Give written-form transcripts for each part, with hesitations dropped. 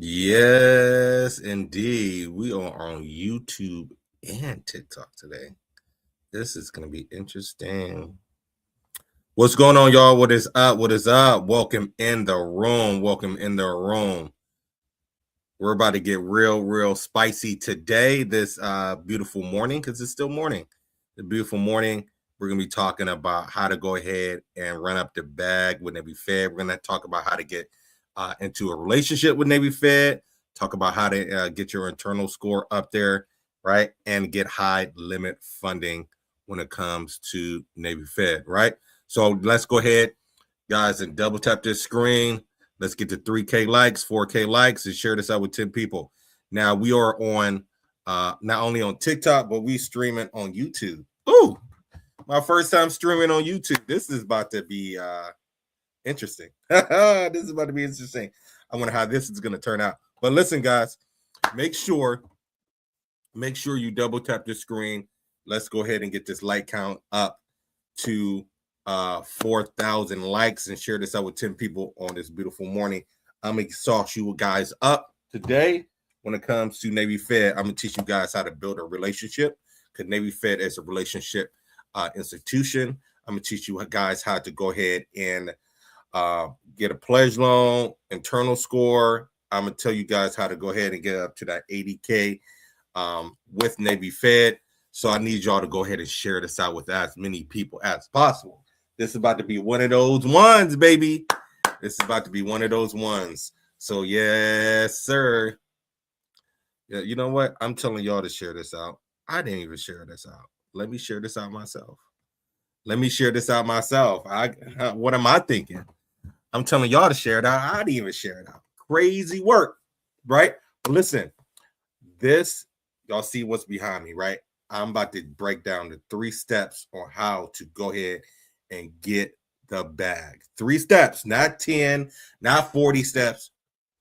Yes, indeed. We are on YouTube and TikTok today. This is going to be interesting. What's going on, y'all? What is up? What is up? Welcome in the room. Welcome in the room. We're about to get real spicy today, this beautiful morning, because it's still morning. The beautiful morning. We're going to be talking about how to go ahead and run up the bag with Navy Fed. We're going to talk about how to get into a relationship with Navy Fed, talk about how to get your internal score up there, right? And get high limit funding when it comes to Navy Fed, right? So let's go ahead, guys, and double tap this screen. Let's get to 3K likes, 4K likes, and share this out with 10 people. Now, we are on not only on TikTok, but we streaming on YouTube. Ooh, my first time streaming on YouTube. This is about to be interesting. This is about to be interesting. I wonder how this is going to turn out. But listen, guys, make sure you double tap the screen. Let's go ahead and get this like count up to 4,000 likes and share this out with 10 people on this beautiful morning. I'm gonna sauce you guys up today when it comes to Navy Fed. I'm gonna teach you guys how to build a relationship, because Navy Fed is a relationship institution. I'm gonna teach you guys how to go ahead and get a pledge loan, internal score. I'm gonna tell you guys how to go ahead and get up to that 80K with Navy Fed. So I need y'all to go ahead and share this out with as many people as possible. This is about to be one of those ones, baby. This is about to be one of those ones. So yes, sir. Yeah, you know what? I'm telling y'all to share this out. I didn't even share this out. Let me share this out myself. What am I thinking? I'm telling y'all to share it out. I didn't even share it out. Crazy work, right? But listen, this, y'all see what's behind me, right? I'm about to break down the 3 steps on how to go ahead and get the bag. 3 steps, not 10, not 40 steps.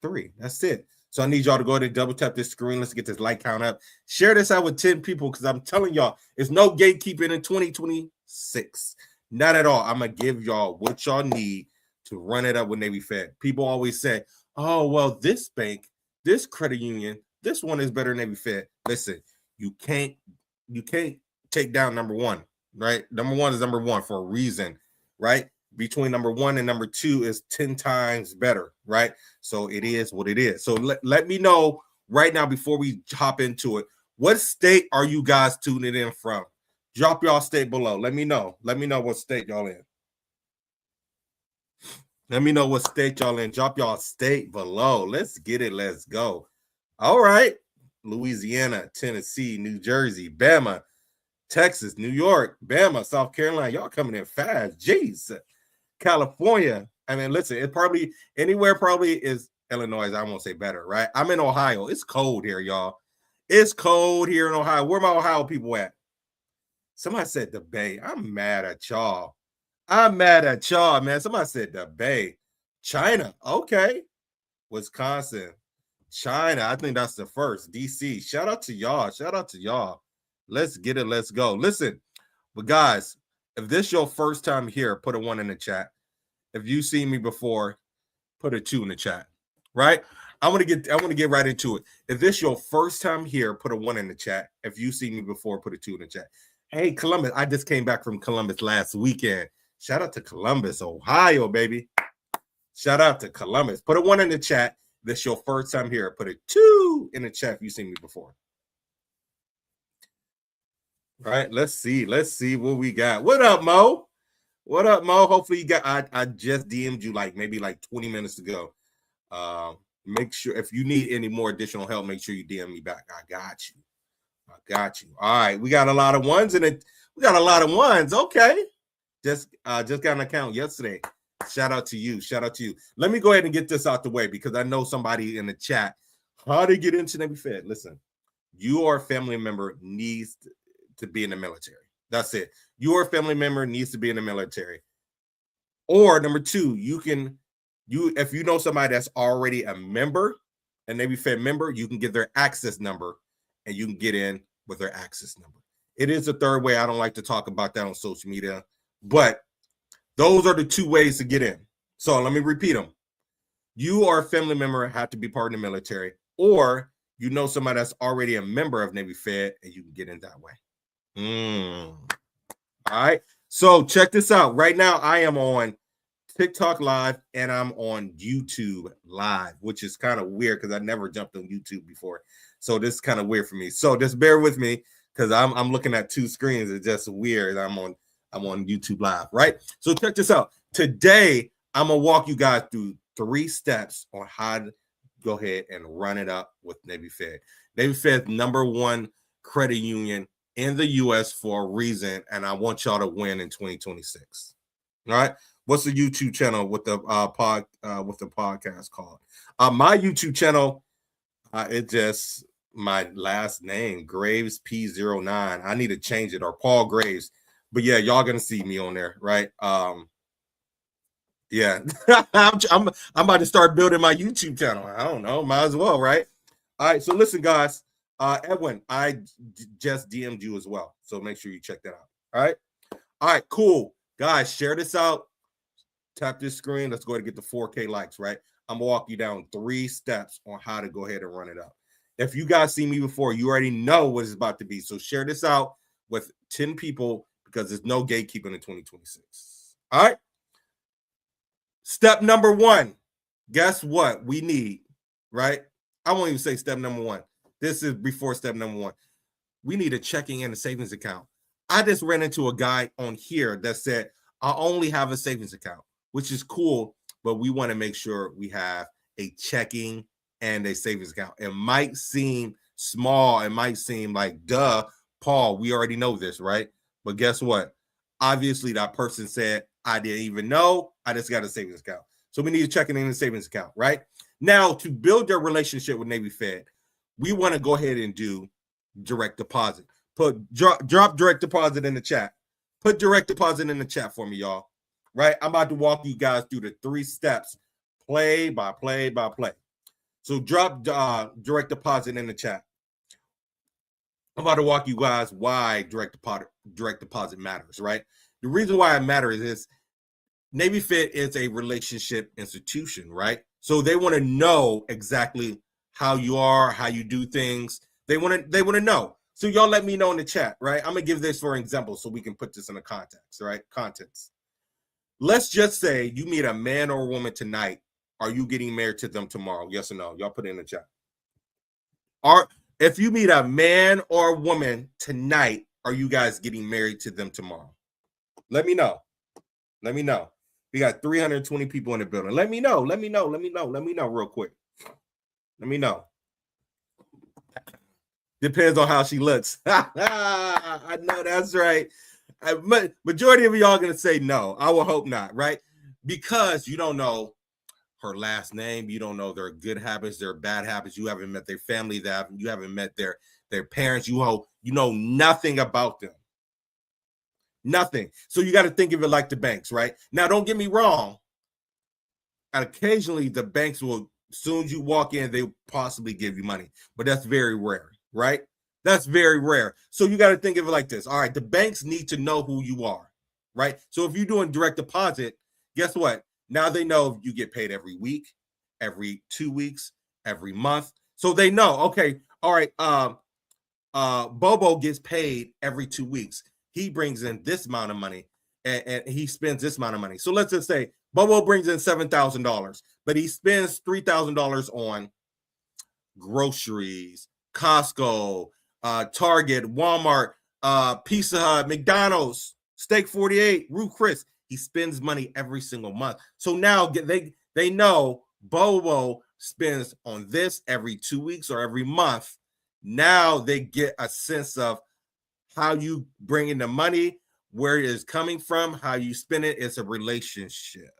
3. That's it. So I need y'all to go ahead and double tap this screen. Let's get this like count up. Share this out with 10 people, because I'm telling y'all, it's no gatekeeping in 2026. Not at all. I'm going to give y'all what y'all need to run it up with Navy Fed. People always say, oh, well, this bank, this credit union, this one is better than Navy Fed. Listen, you can't take down number one, right? Number one is number one for a reason, right? Between number 1 and number 2 is 10 times better, right? So it is what it is. So let me know right now, before we hop into it, what state are you guys tuning in from? Drop y'all state below. Let me know. Let me know what state y'all in. Let me know what state y'all in. Drop y'all state below. Let's get it. Let's go. All right. Louisiana, Tennessee, New Jersey, Bama, Texas, New York, Bama, South Carolina. Y'all coming in fast. Jeez. California. I mean, listen, it probably anywhere probably is Illinois. I won't say better, right? I'm in Ohio. It's cold here, y'all. It's cold here in Ohio. Where my Ohio people at? Somebody said the Bay. I'm mad at y'all. Man. Somebody said the Bay. China. Okay. Wisconsin. China. I think that's the first. DC. Shout out to y'all. Let's get it. Let's go. Listen, but guys, if this is your first time here, put a 1 in the chat. If you see me before, put a 2 in the chat. Right? I want to get right into it. If this is your first time here, put a 1 in the chat. If you see me before, put a 2 in the chat. Hey, Columbus. I just came back from Columbus last weekend. Shout out to Columbus, Ohio, baby. Shout out to Columbus. Put a 1 in the chat. If this is your first time here, put a 2 in the chat if you've seen me before. All right, let's see what we got. What up, Mo? Hopefully you got, I just DM'd you maybe 20 minutes ago. Make sure if you need any more additional help, make sure you DM me back. I got you. All right, we got a lot of ones in it. Okay. Just got an account yesterday. Shout out to you. Let me go ahead and get this out the way, because I know somebody in the chat, how to get into Navy Fed. Listen, your family member needs to be in the military. That's it. Your family member needs to be in the military. Or number 2, if you know somebody that's already a member, a Navy Fed member, you can get their access number and you can get in with their access number. It is a third way. I don't like to talk about that on social media, but those are the 2 ways to get in. So let me repeat them. you or a family member have to be part of the military, or you know somebody that's already a member of Navy Fed and you can get in that way. All right. So check this out. Right now, I am on TikTok Live and I'm on YouTube Live, which is kind of weird because I never jumped on YouTube before. So this is kind of weird for me. So just bear with me because I'm looking at two screens. It's just weird. I'm on YouTube Live, right? So check this out. Today, I'm gonna walk you guys through 3 steps on how to go ahead and run it up with Navy Fed. Navy Fed, #1 credit union in the US for a reason, and I want y'all to win in 2026. All right. What's the YouTube channel with the podcast called? My YouTube channel, it's just my last name, Graves P09. I need to change it, or Paul Graves. But yeah, y'all gonna see me on there, right? Yeah, I'm about to start building my YouTube channel. I don't know, might as well, right? All right, so listen, guys. Edwin, I just DM'd you as well, so make sure you check that out. All right, cool, guys. Share this out. Tap this screen. Let's go ahead and get the 4K likes, right? I'm gonna walk you down 3 steps on how to go ahead and run it up. If you guys see me before, you already know what it's about to be. So share this out with 10 people because there's no gatekeeping in 2026. All right. Step number 1. Guess what we need, right? I won't even say step number 1. This is before step number 1. We need a checking and a savings account. I just ran into a guy on here that said, I only have a savings account, which is cool, but we want to make sure we have a checking and a savings account. It might seem small. It might seem like, duh, Paul, we already know this, right? But guess what? Obviously, that person said, I didn't even know. I just got a savings account. So we need a checking and a savings account, right? Now, to build your relationship with Navy Fed, we want to go ahead and do direct deposit. Drop direct deposit in the chat. Put direct deposit in the chat for me, y'all. Right? I'm about to walk you guys through the 3 steps, play by play by play. So drop direct deposit in the chat. I'm about to walk you guys why direct deposit matters, right? The reason why it matters is Navy Fed is a relationship institution, right? So they want to know exactly how you are, how you do things. They want to know. So y'all let me know in the chat, right? I'm gonna give this for an example so we can put this in a context, right? Context. Let's just say you meet a man or a woman tonight. Are you getting married to them tomorrow? Yes or no? Y'all put it in the chat. If you meet a man or a woman tonight, are you guys getting married to them tomorrow? Let me know. Let me know. We got 320 people in the building. Let me know. Let me know real quick. Let me know. Depends on how she looks. I know that's right. Majority of y'all gonna say no. I will hope not, right? Because you don't know her last name, you don't know their good habits, their bad habits. You haven't met their family, you haven't met their parents. You know nothing about them. Nothing. So you got to think of it like the banks, right? Now, don't get me wrong. Occasionally, the banks will, as soon as you walk in, they possibly give you money, but that's very rare, right? That's very rare. So you got to think of it like this. All right, the banks need to know who you are, right? So if you're doing direct deposit, guess what? Now they know you get paid every week, every 2 weeks, every month. So they know, okay, all right, Bobo gets paid every 2 weeks. He brings in this amount of money and he spends this amount of money. So let's just say Bobo brings in $7,000, but he spends $3,000 on groceries, Costco, Target, Walmart, Pizza Hut, McDonald's, Steak 48, Ruth Chris. He spends money every single month. So now they know Bobo spends on this every 2 weeks or every month. Now they get a sense of how you bring in the money, where it is coming from, how you spend it. It's a relationship,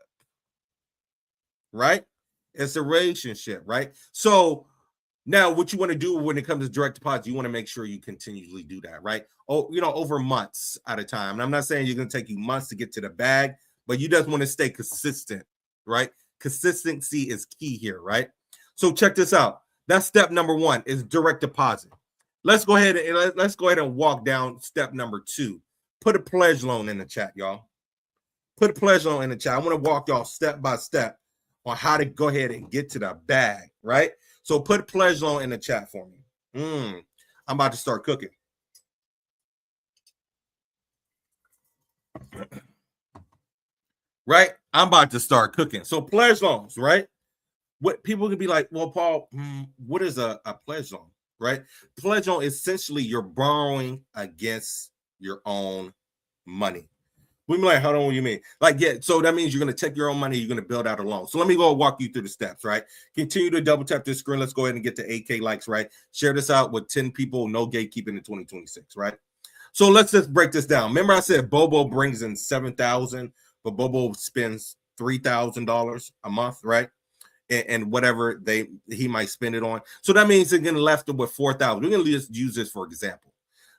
right? It's a relationship, right? So now what you want to do when it comes to direct deposit, you want to make sure you continually do that, right? Oh, over months at a time. And I'm not saying you're going to take you months to get to the bag, but you just want to stay consistent, right? Consistency is key here, right? So check this out. That's step number 1 is direct deposit. Let's go ahead and walk down step number 2. Put a pledge loan in the chat, y'all. Put a pledge loan in the chat. I want to walk y'all step by step on how to go ahead and get to the bag, right? So put pledge loan in the chat for me. I'm about to start cooking. Right? I'm about to start cooking. So pledge loans, right? What people can be like, well, Paul, what is a pledge loan, right? Pledge loan, essentially, you're borrowing against your own money. We be like, hold on, what do you mean? Like, yeah, so that means you're going to take your own money, you're going to build out a loan. So let me go walk you through the steps, right? Continue to double tap this screen. Let's go ahead and get to 8K likes, right? Share this out with 10 people, no gatekeeping in 2026, right? So let's just break this down. Remember I said Bobo brings in $7,000, but Bobo spends $3,000 a month, right? And whatever he might spend it on. So that means they're getting left with $4,000. We're going to just use this for example.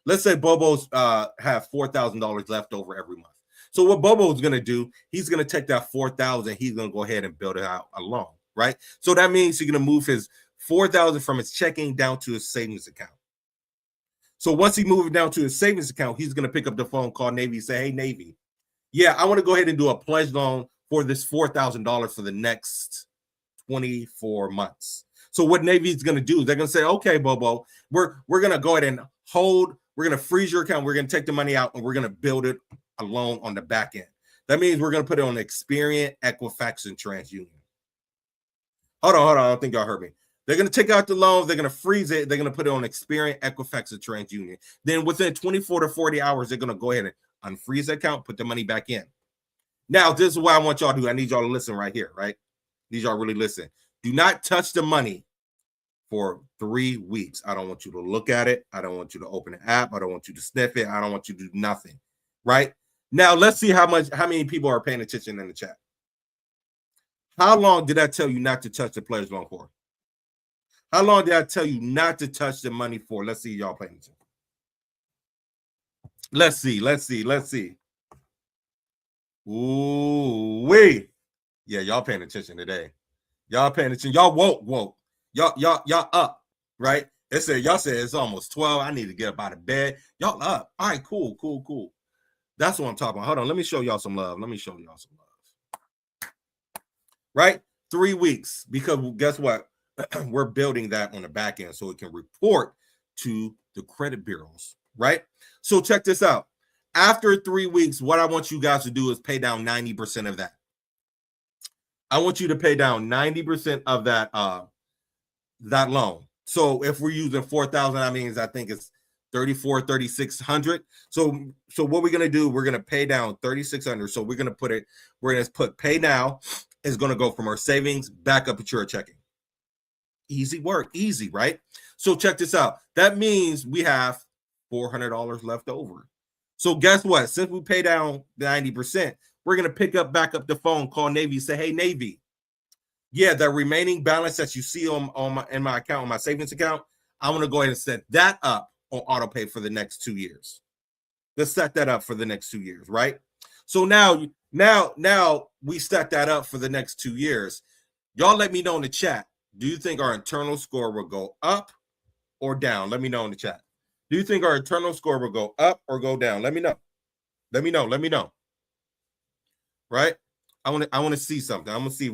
Let's say Bobo's have $4,000 left over every month. So what Bobo's going to do, he's going to take that $4,000, he's going to go ahead and build it out a loan, right? So that means he's going to move his $4,000 from his checking down to his savings account. So once he moves it down to his savings account, he's going to pick up the phone, call Navy, say, hey, Navy, yeah, I want to go ahead and do a pledge loan for this $4,000 for the next 24 months. So what Navy is going to do is they're going to say, okay, Bobo, we're going to go ahead and hold, we're going to freeze your account, we're going to take the money out, and we're going to build it a loan on the back end. That means we're going to put it on Experian, Equifax, and TransUnion. Hold on, I don't think y'all heard me. They're going to take out the loans, they're going to freeze it, they're going to put it on Experian, Equifax, and TransUnion. Then within 24 to 40 hours, they're going to go ahead and unfreeze the account, put the money back in. Now, this is what I want y'all to do. I need y'all to listen right here, right? Need y'all really listen. Do not touch the money for 3 weeks. I don't want you to look at it. I don't want you to open the app. I don't want you to sniff it. I don't want you to do nothing, right? Now, let's see how many people are paying attention in the chat. How long did I tell you not to touch the pledge loan for? How long did I tell you not to touch the money for? Let's see y'all paying attention. Let's see. Ooh, wait. Yeah, y'all paying attention today. Y'all paying attention. Y'all woke. Y'all up, right? Y'all said it's almost 12. I need to get up out of bed. Y'all up. All right, cool. That's what I'm talking about. Hold on, let me show y'all some love. Right? 3 weeks, because guess what? We're building that on the back end so it can report to the credit bureaus, right? So check this out. After 3 weeks, what I want you guys to do is pay down 90% of that. I want you to pay down 90% of that that loan. So if we're using 4,000, that means I think it's 3,600. So what we're gonna do? We're gonna pay down 3,600. So we're gonna put pay now is gonna go from our savings back up to your checking. Easy work, easy, right? So check this out. That means we have $400 left over. So guess what? Since we pay down 90%, we're going to back up the phone, call Navy, say, hey, Navy, yeah, the remaining balance that you see in my account, on my savings account, I want to go ahead and set that up on auto pay for the next 2 years. Let's set that up for the next 2 years, right? So now we set that up for the next 2 years. Y'all let me know in the chat. Do you think our internal score will go up or down? Let me know in the chat. Do you think our internal score will go up or go down? Let me know. Right? I want to see something. I'm gonna see if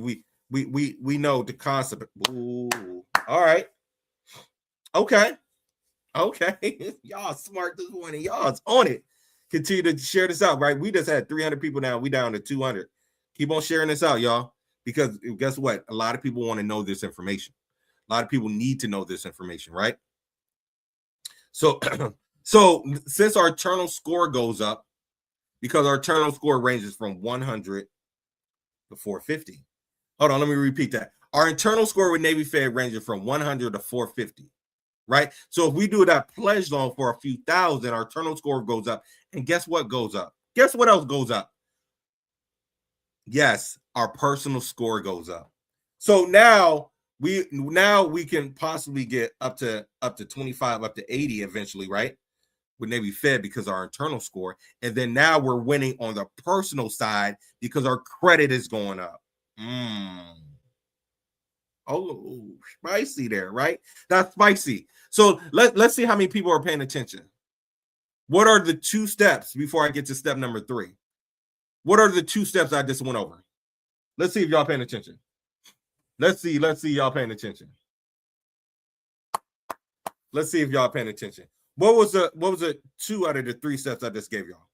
we know the concept. Ooh. All right. Okay. Y'all smart this morning. Y'all's on it. Continue to share this out, right? We just had 300 people now. We down to 200. Keep on sharing this out, y'all. Because guess what? A lot of people want to know this information. A lot of people need to know this information, right? So since our internal score goes up, because our internal score ranges from 100 to 450. Hold on, let me repeat that. Our internal score with Navy Fed ranges from 100 to 450, right? So if we do that pledge loan for a few thousand, our internal score goes up. And guess what goes up? Guess what else goes up? Yes, our personal score goes up. So now we can possibly get up to 25, up to 80 eventually, right? With Navy Fed because our internal score. And then now we're winning on the personal side because our credit is going up. Oh, spicy there, right? That's spicy. So let's see how many people are paying attention. What are the 2 steps before I get to step number 3? What are the 2 steps I just went over? Let's see if y'all paying attention. Let's see y'all paying attention. Let's see if y'all paying attention. What was the 2 out of the 3 steps I just gave y'all?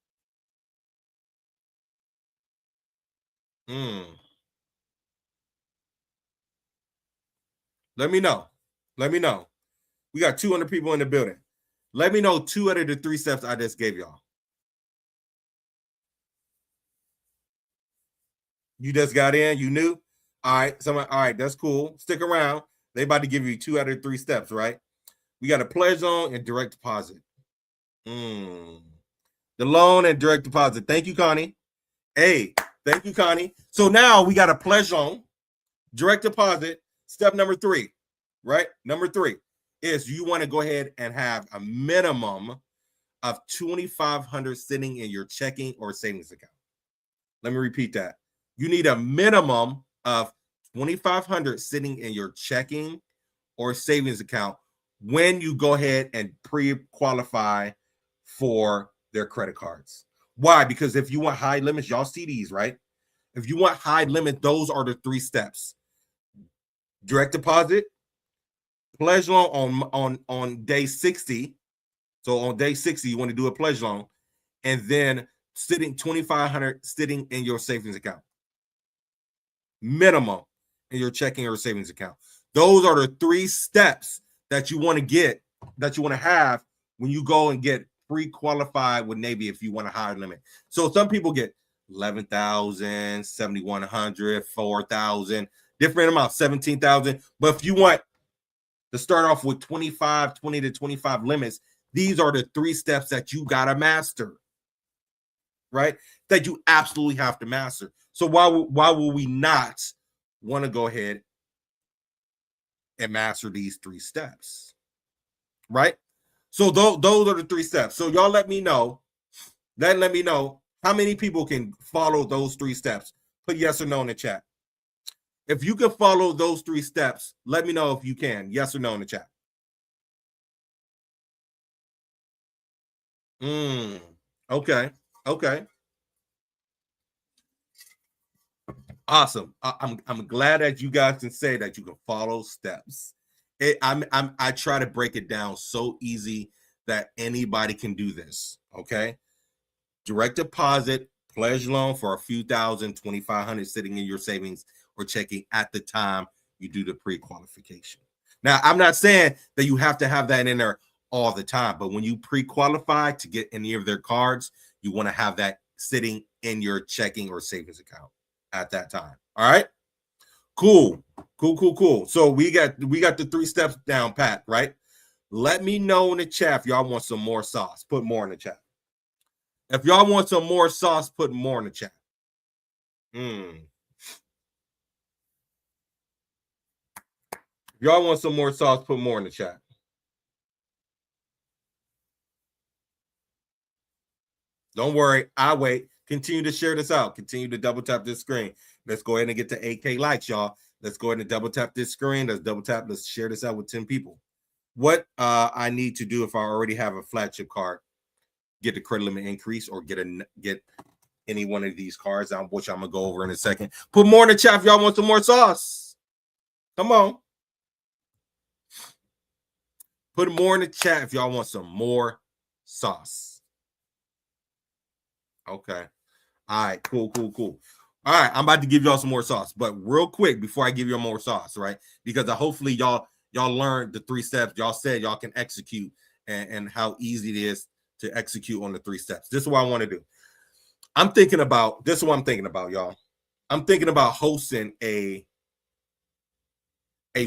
Let me know. Let me know. We got 200 people in the building. Let me know 2 out of the 3 steps I just gave y'all. You just got in, you knew? All right, all right, that's cool. Stick around. They about to give you 2 out of 3 steps, right? We got a pledge loan and direct deposit. The loan and direct deposit. Thank you, Connie. Hey, thank you, Connie. So now we got a pledge loan, direct deposit. Step number 3, right? Number 3 is you want to go ahead and have a minimum of $2,500 sitting in your checking or savings account. Let me repeat that. You need a minimum of $2,500 sitting in your checking or savings account when you go ahead and pre-qualify for their credit cards. Why? Because if you want high limits, y'all see these, right? If you want high limit, those are the 3 steps. Direct deposit, pledge loan on day 60. So on day 60, you want to do a pledge loan, and then sitting $2,500 sitting in your savings account. Minimum in your checking or savings account. Those are the 3 steps that you want to get, that you want to have when you go and get pre-qualified with Navy if you want a higher limit. So some people get 11,000, 7,100, 4,000, different amounts, 17,000. But if you want to start off with 20 to 25 limits, these are the 3 steps that you got to master, right? That you absolutely have to master. So why will we not want to go ahead and master these 3 steps, right? So those are the 3 steps. So y'all let me know. Let me know how many people can follow those 3 steps. Put yes or no in the chat. If you can follow those 3 steps, let me know if you can. Yes or no in the chat. Okay. Awesome. I'm glad that you guys can say that you can follow steps. I try to break it down so easy that anybody can do this. Okay. Direct deposit, pledge loan for a few thousand, 2,500 sitting in your savings or checking at the time you do the pre-qualification. Now, I'm not saying that you have to have that in there all the time, but when you pre-qualify to get any of their cards, you want to have that sitting in your checking or savings account at that time. All right. Cool. So we got the 3 steps down pat, right? Let me know in the chat if y'all want some more sauce. Put more in the chat. If y'all want some more sauce, put more in the chat. If y'all want some more sauce, put more in the chat. Don't worry, I wait. Continue to share this out. Continue to double tap this screen. Let's go ahead and get to 8K likes, y'all. Let's go ahead and double tap this screen. Let's double tap. Let's share this out with 10 people. What I need to do if I already have a flagship card, get the credit limit increase or get any one of these cards, which I'm gonna go over in a second. Put more in the chat if y'all want some more sauce. Come on. Put more in the chat if y'all want some more sauce. Okay. All right, cool. All right, I'm about to give y'all some more sauce, but real quick before I give you more sauce, right? Because hopefully y'all learned the 3 steps. Y'all said y'all can execute and how easy it is to execute on the 3 steps. This is what I want to do. This is what I'm thinking about, y'all. I'm thinking about hosting a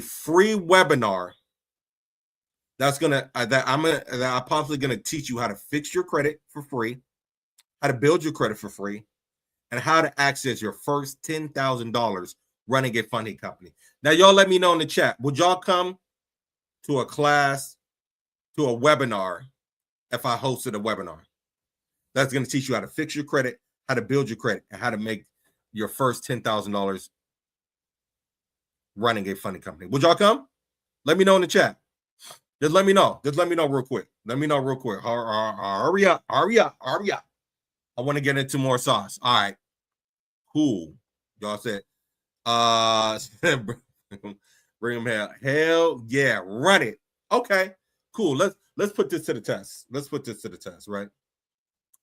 free webinar that I'm possibly gonna teach you how to fix your credit for free, how to build your credit for free, and how to access your first $10,000 running a funding company. Now, y'all let me know in the chat. Would y'all come to a class, to a webinar, if I hosted a webinar? That's going to teach you how to fix your credit, how to build your credit, and how to make your first $10,000 running a funding company. Would y'all come? Let me know in the chat. Just let me know. Just let me know real quick. Let me know real quick. Hurry up. I want to get into more sauce. All right. Cool. Y'all said, Bring them hell yeah, run it. Okay, cool. Let's put this to the test. Let's put this to the test, right?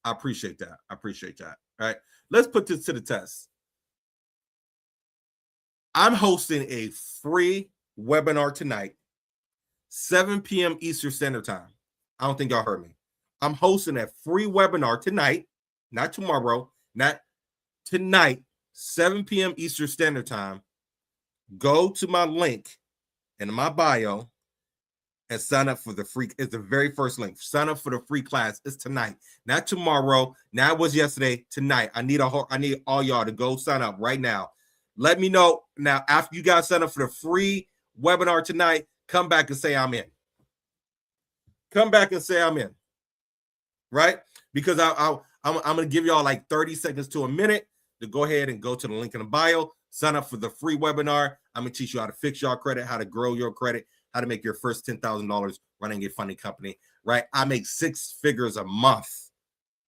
I appreciate that. I appreciate that. All right. Let's put this to the test. I'm hosting a free webinar tonight, 7 p.m. Eastern Standard Time. I don't think y'all heard me. I'm hosting a free webinar tonight, not tomorrow, not tonight, 7 p.m. Eastern Standard Time. Go to my link in my bio and sign up for the free. It's the very first link. Sign up for the free class. It's tonight, not tomorrow. Now it was yesterday. Tonight, I need all y'all to go sign up right now. Let me know now after you guys sign up for the free webinar tonight. Come back and say I'm in. Come back and say I'm in. Right? Because I'm going to give y'all like 30 seconds to a minute to go ahead and go to the link in the bio. Sign up for the free webinar. I'm going to teach you how to fix your credit, how to grow your credit, how to make your first $10,000 running a funding company, right? I make 6 figures a month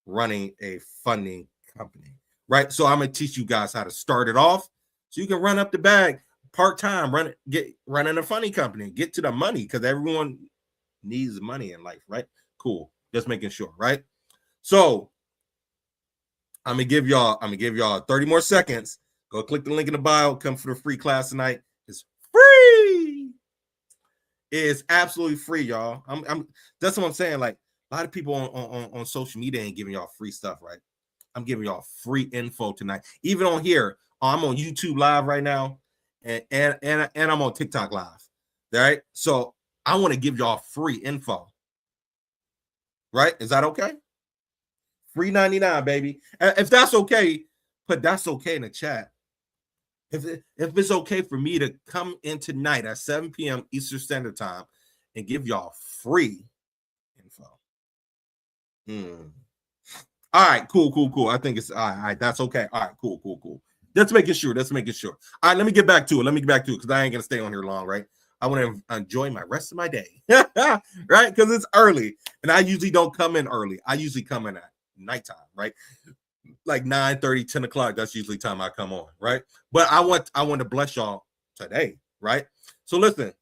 running a funding company, right? So I'm going to teach you guys how to start it off so you can run up the bag part-time, running a funding company, get to the money because everyone needs money in life, right? Cool. Just making sure, right? So I'm going to give y'all 30 more seconds. Go click the link in the bio. Come for the free class tonight. It's free. It is absolutely free, y'all. That's what I'm saying. Like a lot of people on social media ain't giving y'all free stuff, right? I'm giving y'all free info tonight. Even on here, I'm on YouTube Live right now, and I'm on TikTok Live. All right. So I want to give y'all free info. Right? Is that okay? Free 99, baby. If that's okay, put that's okay in the chat. If it's okay for me to come in tonight at 7 p.m. Eastern Standard Time and give y'all free info. All right, cool. I think it's all right. That's okay. All right, cool. Let's making sure. All right, let me get back to it. Because I ain't gonna stay on here long, right? I want to enjoy my rest of my day, right? Because it's early, and I usually don't come in early. I usually come in at nighttime, right? Like 9:30, 10 o'clock. That's usually time I come on, right? But I want to bless y'all today, right? So listen,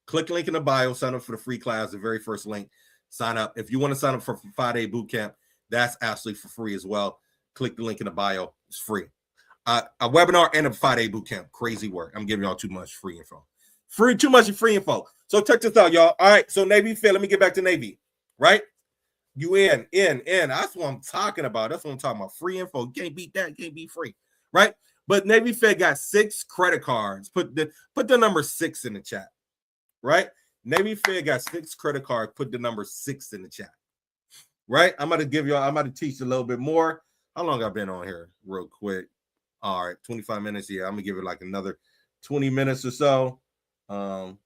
click the link in the bio, sign up for the free class, the very first link. Sign up. If you want to sign up for 5-day boot camp, that's absolutely for free as well. Click the link in the bio. It's free. A webinar and a 5-day boot camp. Crazy work. I'm giving y'all too much free info. Too much free info. So check this out, y'all. All right. So Navy Fed, let me get back to Navy, right? You in. That's what I'm talking about. Free info. You can't beat that. Can't be free, right? But Navy Fed got 6 credit cards. Put the number 6 in the chat, right? Navy Fed got 6 credit cards. Put the number 6 in the chat, right? I'm going to teach a little bit more. How long I've been on here? Real quick. All right, 25 minutes. Yeah, I'm going to give it like another 20 minutes or so. All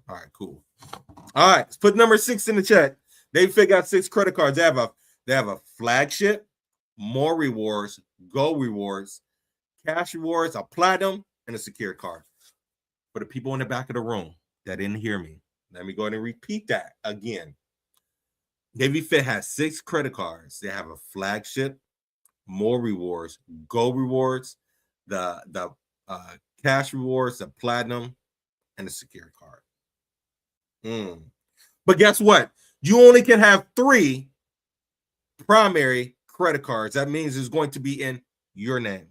right, cool. All right, let's put number 6 in the chat. They figured out 6 credit cards. They have a flagship, more rewards, go rewards, cash rewards, a platinum, and a secured card. For the people in the back of the room that didn't hear me, let me go ahead and repeat that again. Navy Fed has 6 credit cards. They have a flagship, more rewards, go rewards, the cash rewards, the platinum, and the secured card. But guess what? You only can have 3 primary credit cards. That means it's going to be in your name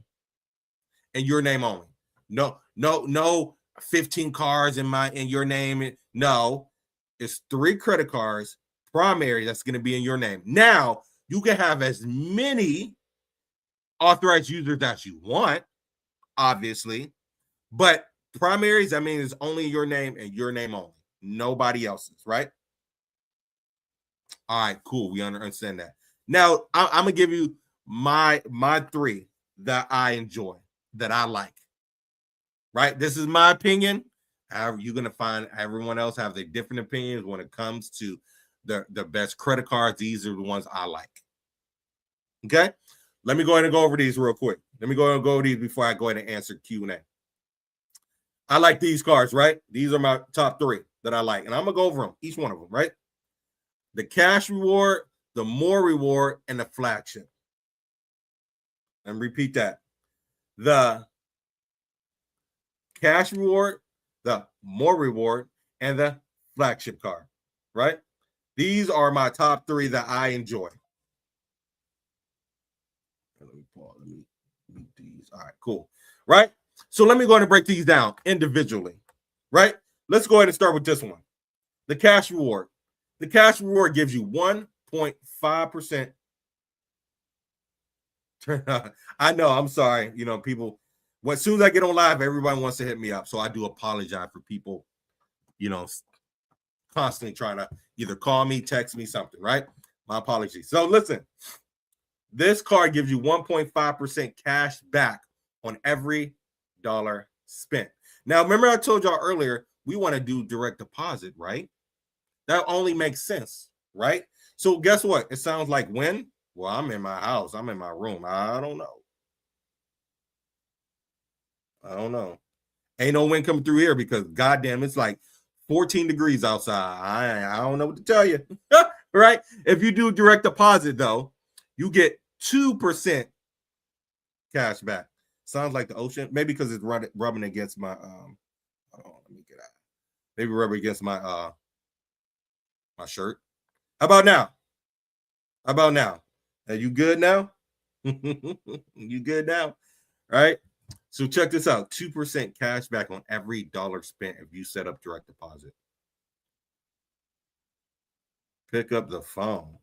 and your name only. No 15 cards in your name. No, it's 3 credit cards primary that's going to be in your name. Now you can have as many authorized users as you want, obviously, but primaries, that means it's only your name and your name only, nobody else's, right? All right, cool. We understand that. Now I'm gonna give you my 3 that I enjoy, that I like. Right? This is my opinion. However, you're gonna find everyone else have their different opinions when it comes to the best credit cards. These are the ones I like. Okay, let me go ahead and go over these real quick. Let me go ahead and go over these before I go ahead and answer Q&A. I like these cards, right? These are my top 3 that I like, and I'm gonna go over them, each one of them, right? The cash reward, the more reward, and the flagship. And repeat that. the cash reward, the more reward, and the flagship card, right? These are my top 3 that I enjoy. Let me pause. Let me mute these. All right, cool. Right? So let me go ahead and break these down individually, right? Let's go ahead and start with this one. The cash reward. The cash reward gives you 1.5%. I know, I'm sorry. You know, people, as soon as I get on live, everybody wants to hit me up. So I do apologize for people, you know, constantly trying to either call me, text me, something, right? My apologies. So listen, this card gives you 1.5% cash back on every dollar spent. Now, remember I told y'all earlier, we want to do direct deposit, right? That only makes sense, right? So guess what? It sounds like when? Well, I'm in my house. I'm in my room. I don't know. I don't know. Ain't no wind coming through here because goddamn, it's like 14 degrees outside. I don't know what to tell you. Right? If you do direct deposit, though, you get 2% cash back. Sounds like the ocean. Maybe because it's rubbing against my hold on, let me get out. Maybe rubbing against my my shirt. How about now? How about now? Are you good now? You good now? Right? So check this out. 2% cash back on every dollar spent if you set up direct deposit. Pick up the phone.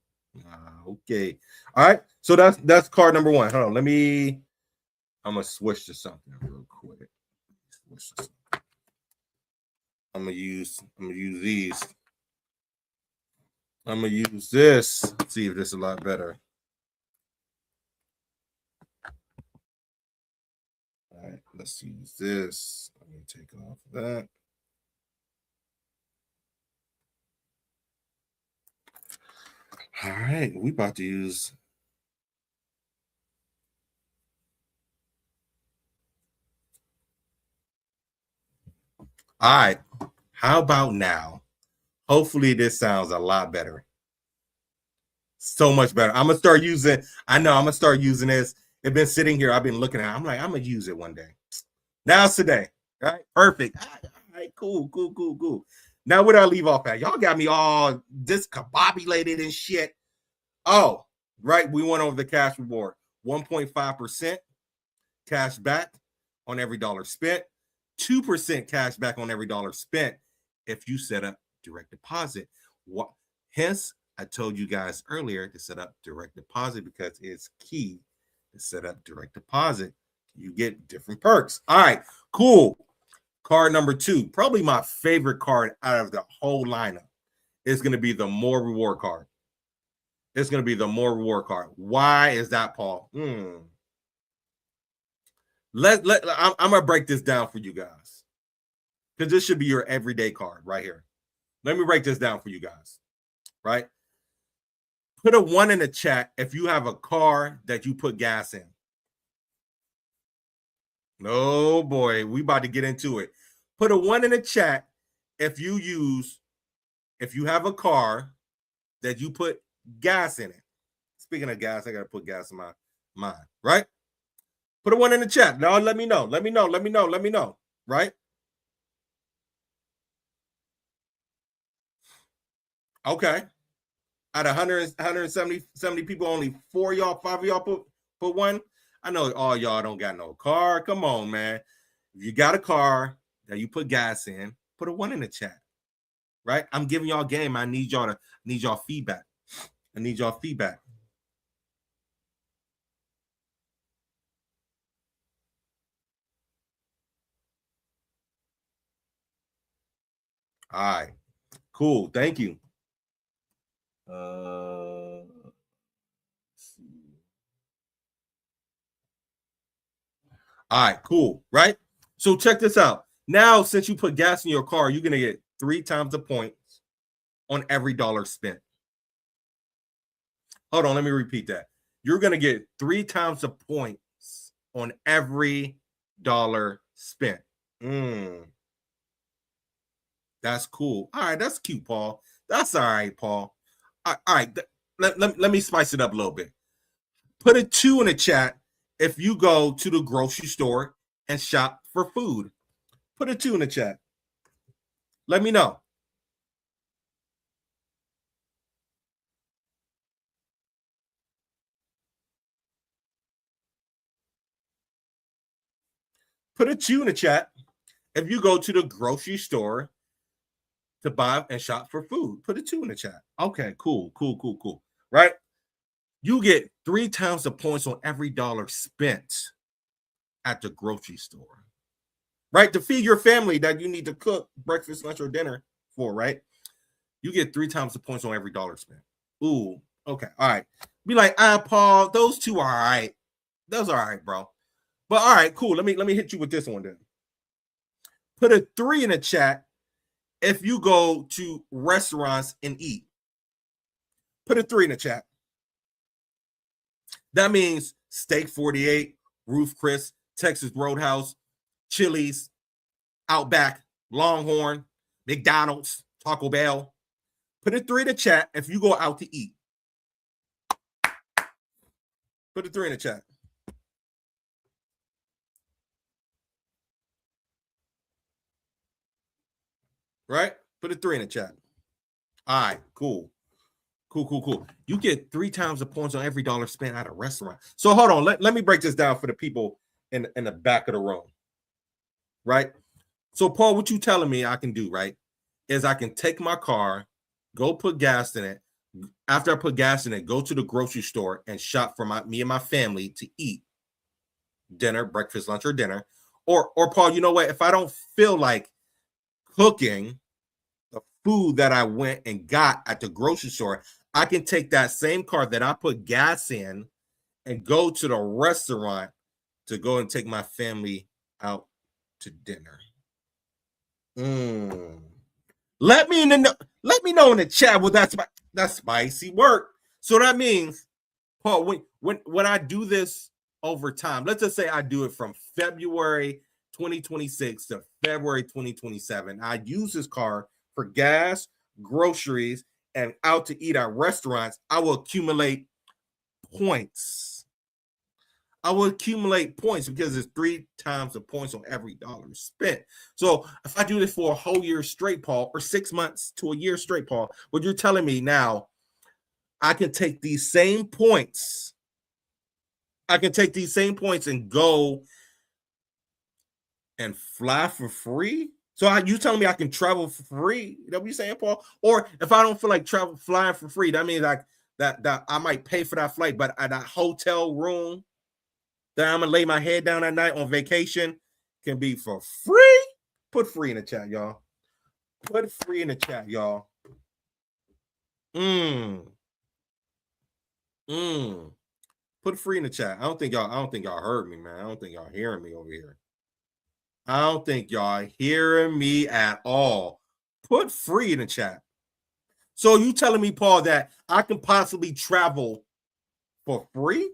Okay. All right. So that's card number 1. Hold on. I'm gonna switch to something real quick. I'm gonna use these. I'm gonna use this. Let's see if this is a lot better. All right, let's use this. Let me take off that. All right, we about to use. All right, how about now? Hopefully this sounds a lot better. So much better. I'm gonna start using. I know I'm gonna start using this. It's been sitting here. I've been looking at it. I'm like, I'm gonna use it one day. Now it's today. All right, perfect. All right, cool. Now where do I leave off at? Y'all got me all discombobulated and shit. Oh, right. We went over the cash reward. 1.5% cash back on every dollar spent. 2% cash back on every dollar spent if you set up direct deposit. What? Hence, I told you guys earlier to set up direct deposit because it's key to set up direct deposit. You get different perks. All right, cool. Card number 2, probably my favorite card out of the whole lineup, is going to be the more reward card. It's going to be the more reward card. Why is that, Paul? I'm gonna break this down for you guys because this should be your everyday card right here. Let me break this down for you guys. Right? Put a 1 in the chat if you have a car that you put gas in. Oh boy, we about to get into it. Put a 1 in the chat if you have a car that you put gas in it. Speaking of gas, I gotta put gas in my mind, right? Put a 1 in the chat. Now let me know. Right? Okay. Out of 170 people, only 5 of y'all put 1. I know all y'all don't got no car. Come on, man. If you got a car that you put gas in, put a 1 in the chat. Right? I'm giving y'all game. I need y'all feedback. I need y'all feedback. All right. Cool. Thank you. All right, cool, right? So check this out. Now, since you put gas in your car, you're gonna get 3 times the points on every dollar spent. Hold on, let me repeat that. You're gonna get 3 times the points on every dollar spent. That's cool. All right, that's cute, Paul. That's all right, Paul. All right, let me spice it up a little bit. Put a 2 in the chat if you go to the grocery store and shop for food? Put a 2 in the chat. Let me know. Put a 2 in the chat if you go to the grocery store to buy and shop for food. Put a 2 in the chat. Okay, cool. Right? You get 3 times the points on every dollar spent at the grocery store. Right? To feed your family that you need to cook breakfast, lunch, or dinner for, right? You get 3 times the points on every dollar spent. Ooh, okay. All right. Be like, Paul, those 2 are all right. Those are all right, bro. But all right, cool. Let me hit you with this one then. Put a 3 in the chat if you go to restaurants and eat. Put a 3 in the chat. That means Steak 48, Ruth Chris, Texas Roadhouse, Chili's, Outback, Longhorn, McDonald's, Taco Bell. Put a 3 in the chat if you go out to eat. Put a 3 in the chat. Right? Put a 3 in the chat. All right, cool. You get 3 times the points on every dollar spent at a restaurant. So hold on, let me break this down for the people in the back of the room. Right? So Paul, what you telling me I can do, right, is I can take my car, go put gas in it. After I put gas in it, go to the grocery store and shop for me and my family to eat dinner, breakfast, lunch, or dinner. Or Paul, you know what? If I don't feel like cooking the food that I went and got at the grocery store, I can take that same car that I put gas in and go to the restaurant to go and take my family out to dinner. Let me know in the chat. Well, that's spicy work. So that means, Paul, when I do this over time, let's just say I do it from February 2026 to February 2027. I use this car for gas, groceries, and out to eat at restaurants. I will accumulate points. I will accumulate points because it's 3 times the points on every dollar spent. So if I do this for a whole year straight, Paul, or 6 months to a year straight, Paul, what you're telling me now, I can take these same points. And go and fly for free. So you telling me I can travel for free? You know what you're saying, Paul? Or if I don't feel like flying for free, that means like that I might pay for that flight, but at that hotel room that I'm gonna lay my head down at night on vacation can be for free. Put free in the chat, y'all. Put free in the chat, y'all. Put free in the chat. I don't think y'all heard me, man. I don't think y'all hearing me over here. I don't think y'all hearing me at all. Put free in the chat. So you telling me, Paul, that I can possibly travel for free?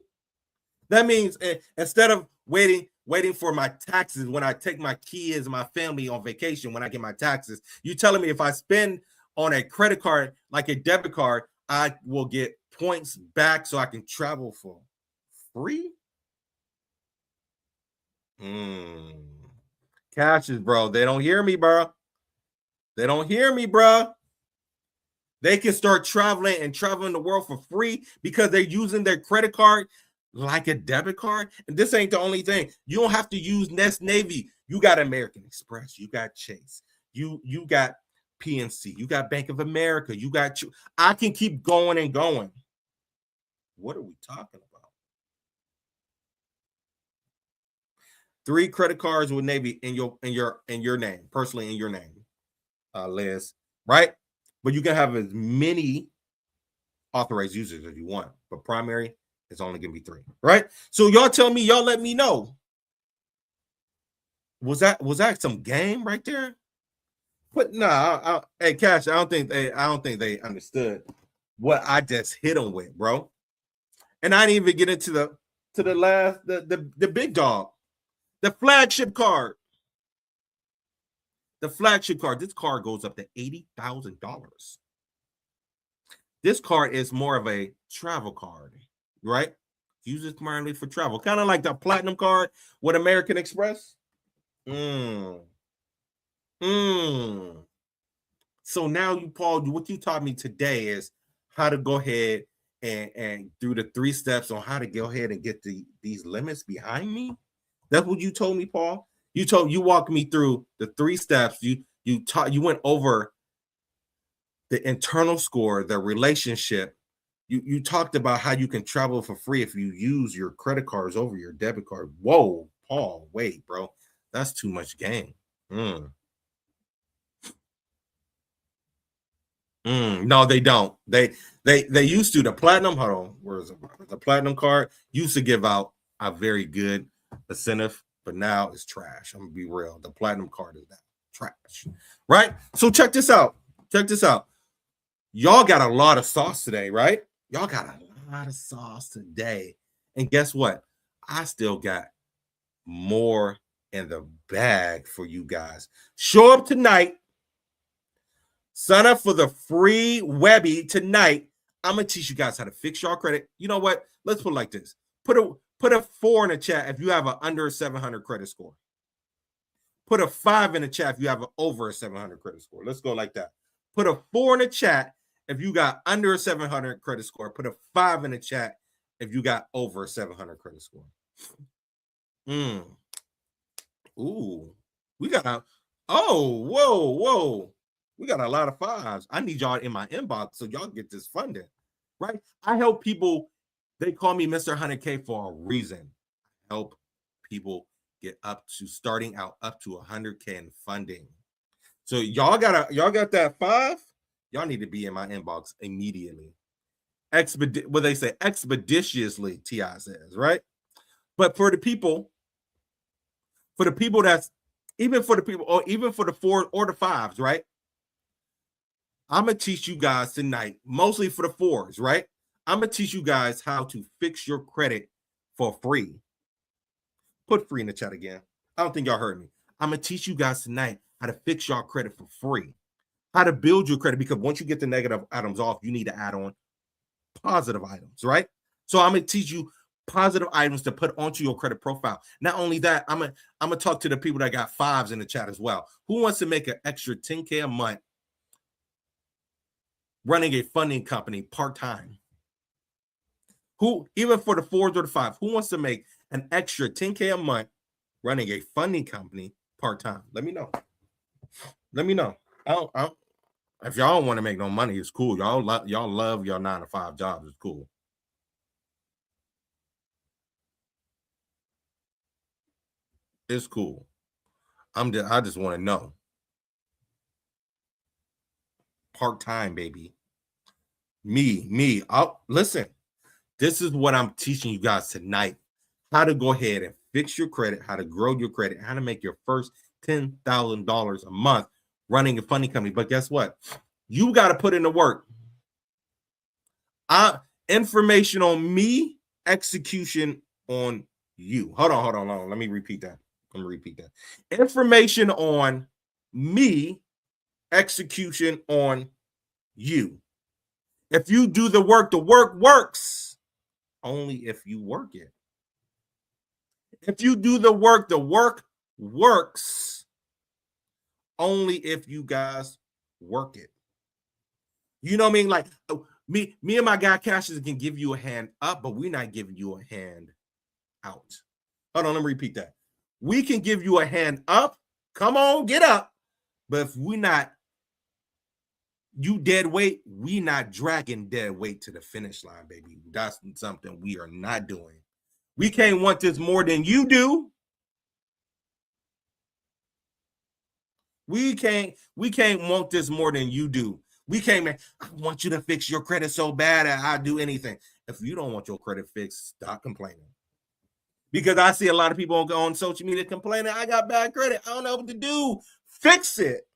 That means instead of waiting for my taxes when I take my kids and my family on vacation, when I get my taxes, you telling me if I spend on a credit card, like a debit card, I will get points back so I can travel for free? Cashes, bro. They don't hear me, bro. They don't hear me, bro. They can start traveling the world for free because they're using their credit card like a debit card. And this ain't the only thing. You don't have to use Nest Navy. You got American Express. You got Chase. You got PNC. You got Bank of America. You got I can keep going and going. What are we talking about? 3 credit cards with Navy in your name, personally in your name, Liz, right? But you can have as many authorized users as you want, but primary is only gonna be 3, right? So y'all tell me, y'all let me know. Was that some game right there? But nah, hey Cash, I don't think they understood what I just hit them with, bro. And I didn't even get into the last the big dog, the flagship card. The flagship card. This card goes up to $80,000. This card is more of a travel card, right? Use it primarily for travel. Kind of like the platinum card with American Express. So now you, Paul, what you taught me today is how to go ahead and through the 3 steps on how to go ahead and get these limits behind me. That's what you told me, Paul. You walked me through the 3 steps. You went over the internal score, the relationship. You talked about how you can travel for free if you use your credit cards over your debit card. Whoa, Paul, wait, bro. That's too much game. No, they don't. They used to. The platinum, hold on, where is it? The platinum card used to give out a very good incentive, but now it's trash. I'm gonna be real. The platinum card is that trash, right? So check this out. Y'all got a lot of sauce today, right? Y'all got a lot of sauce today. And guess what? I still got more in the bag for you guys. Show up tonight. Sign up for the free Webby tonight. I'm going to teach you guys how to fix your credit. You know what? Let's put it like this. Put a 4 in the chat if you have an under 700 credit score. Put a 5 in the chat if you have an over a 700 credit score. Let's go like that. Put a 4 in the chat if you got under a 700 credit score. Put a 5 in the chat if you got over a 700 credit score. Ooh. We got a... Oh, whoa. We got a lot of 5s. I need y'all in my inbox so y'all get this funding, right? I help people. They call me Mr. 100K for a reason. I help people get starting out up to 100K in funding. So y'all got that 5? Y'all need to be in my inbox immediately. What they say, expeditiously, T.I. says, right? But for the people that's even for the people, or even for the 4 or the 5s, right? I'm going to teach you guys tonight, mostly for the 4s, right? I'm going to teach you guys how to fix your credit for free. Put free in the chat again. I don't think y'all heard me. I'm going to teach you guys tonight how to fix your credit for free. How to build your credit, because once you get the negative items off, you need to add on positive items, right? So I'm going to teach you positive items to put onto your credit profile. Not only that, I'm going to talk to the people that got 5s in the chat as well. Who wants to make an extra $10K a month running a funding company part-time? Who, even for the 4s or the 5s, who wants to make an extra $10K a month running a funding company part-time? Let me know. If y'all don't want to make no money, it's cool. Y'all love your 9-to-5 jobs. It's cool. It's cool. I just want to know. Part-time, baby. Me. Listen. This is what I'm teaching you guys tonight. How to go ahead and fix your credit, how to grow your credit, how to make your first $10,000 a month running a funding company. But guess what? You got to put in the work. Information on me, execution on you. Hold on. Let me repeat that. Information on me, execution on you. If you do the work works. Only if you work it. If you do the work works. Only if you guys work it. You know what I mean? Like me and my guy Cassius can give you a hand up, but we're not giving you a hand out. Hold on, let me repeat that. We can give you a hand up. Come on, get up. But if we're not, you dead weight, we not dragging dead weight to the finish line, baby. That's something we are not doing. We can't want this more than you do. We can't want this more than you do. We can't, I want you to fix your credit so bad that I'll do anything. If you don't want your credit fixed, stop complaining. Because I see a lot of people on social media complaining, I got bad credit. I don't know what to do. Fix it.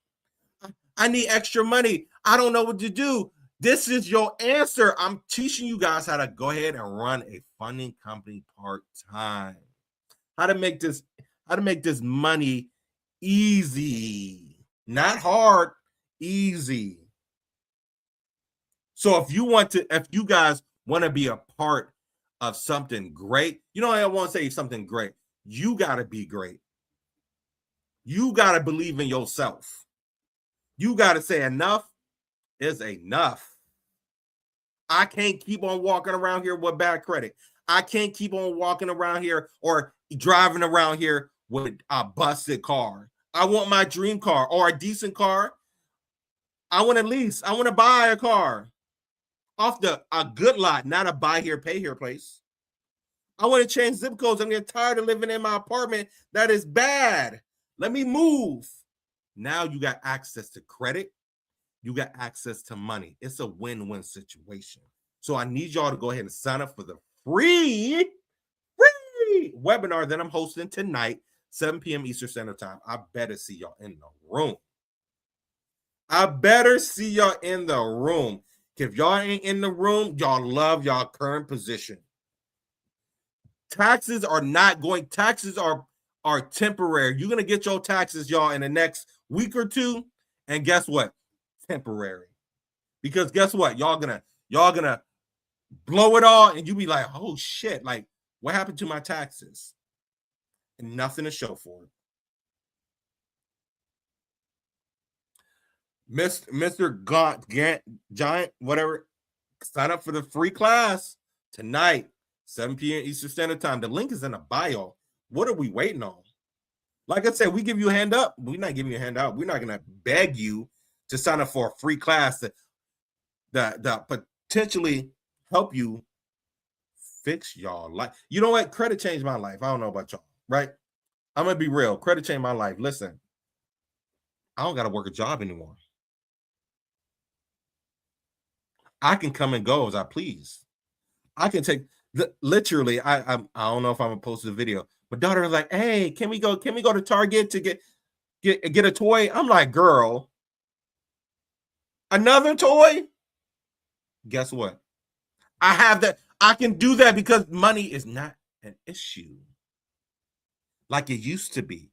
I need extra money. I don't know what to do. This is your answer. I'm teaching you guys how to go ahead and run a funding company part-time. How to make this money easy. Not hard, easy. So if you guys want to be a part of something great, you know, I want to say something great. You got to be great. You got to believe in yourself. You got to say enough is enough. I can't keep on walking around here with bad credit. I can't keep on walking around here or driving around here with a busted car. I want my dream car or a decent car. I want to lease. I want to buy a car off a good lot, not a buy here, pay here place. I want to change zip codes. I'm getting tired of living in my apartment that is bad. Let me move. Now you got access to credit. You got access to money. It's a win-win situation. So I need y'all to go ahead and sign up for the free webinar that I'm hosting tonight, 7 p.m. Eastern Standard Time. I better see y'all in the room. I better see y'all in the room. If y'all ain't in the room, y'all love y'all current position. Taxes are temporary. You're going to get your taxes, y'all, in the next week or two. And guess what? Temporary. Because guess what? Y'all gonna blow it all and you be like, oh shit, like what happened to my taxes? And nothing to show for it. Mr. Giant, whatever, sign up for the free class tonight, 7 p.m. Eastern Standard Time. The link is in the bio. What are we waiting on? Like I said, we give you a hand up. We're not giving you a hand out. We're not going to beg you to sign up for a free class that potentially help you fix y'all life. You know what? Credit changed my life. I don't know about y'all, right? I'm going to be real. Credit changed my life. Listen, I don't got to work a job anymore. I can come and go as I please. I can take literally. I don't know if I'm gonna post the video. My daughter was like, "Hey, can we go to Target to get a toy?" I'm like, "Girl, another toy?" Guess what? I have that. I can do that because money is not an issue like it used to be.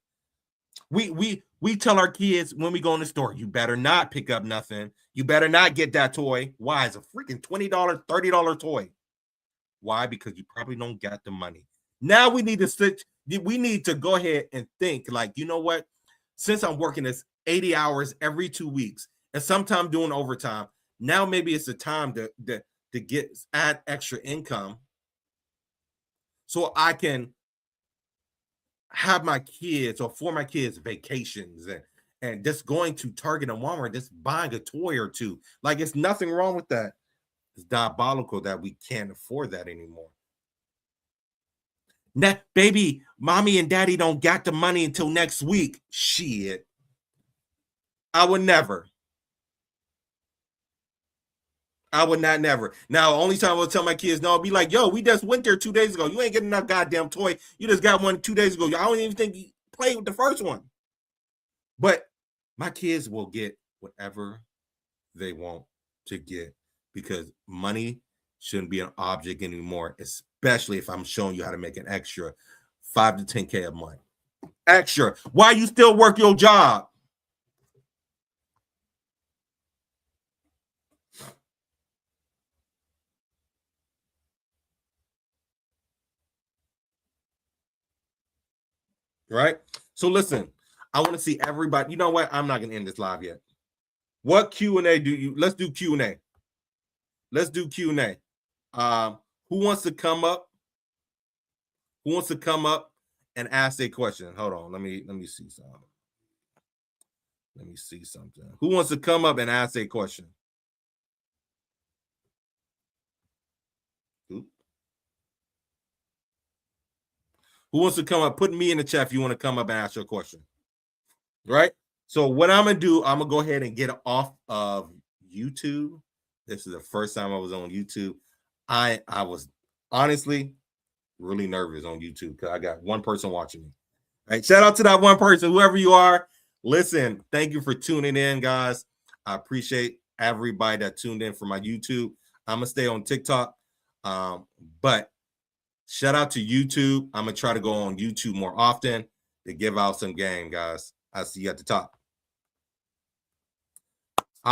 We tell our kids when we go in the store, you better not pick up nothing. You better not get that toy. Why? It's a freaking $20, $30 toy. Why? Because you probably don't got the money. Now we need to switch. We need to go ahead and think like, you know what? Since I'm working this 80 hours every 2 weeks and sometimes doing overtime, now maybe it's the time to add extra income so I can have my kids or for my kids vacations and just going to Target and Walmart, just buying a toy or two. Like it's nothing wrong with that. It's diabolical that we can't afford that anymore. Now, baby, mommy and daddy don't got the money until next week. Shit. I would never. I would not never. Now, only time I will tell my kids, no, I'll be like, yo, we just went there 2 days ago. You ain't getting enough goddamn toy. You just got one 2 days ago. I don't even think you played with the first one. But my kids will get whatever they want to get because money shouldn't be an object anymore, especially if I'm showing you how to make an extra 5 to 10K a month. Extra. Why you still work your job? Right? So listen, I want to see everybody. You know what? I'm not going to end this live yet. What Q&A do you? Let's do Q&A. Let's do Q&A. Who wants to come up? Who wants to come up and ask a question? Hold on. Let me see something. Let me see something. Who wants to come up and ask a question? Who wants to come up? Put me in the chat if you want to come up and ask your question. Right? So what I'm going to do, I'm going to go ahead and get off of YouTube. This is the first time I was on YouTube. I was honestly really nervous on YouTube because I got one person watching me. All right. Shout out to that one person, whoever you are. Listen, thank you for tuning in, guys. I appreciate everybody that tuned in for my YouTube. I'm going to stay on TikTok. But shout out to YouTube. I'm going to try to go on YouTube more often to give out some game, guys. I'll see you at the top.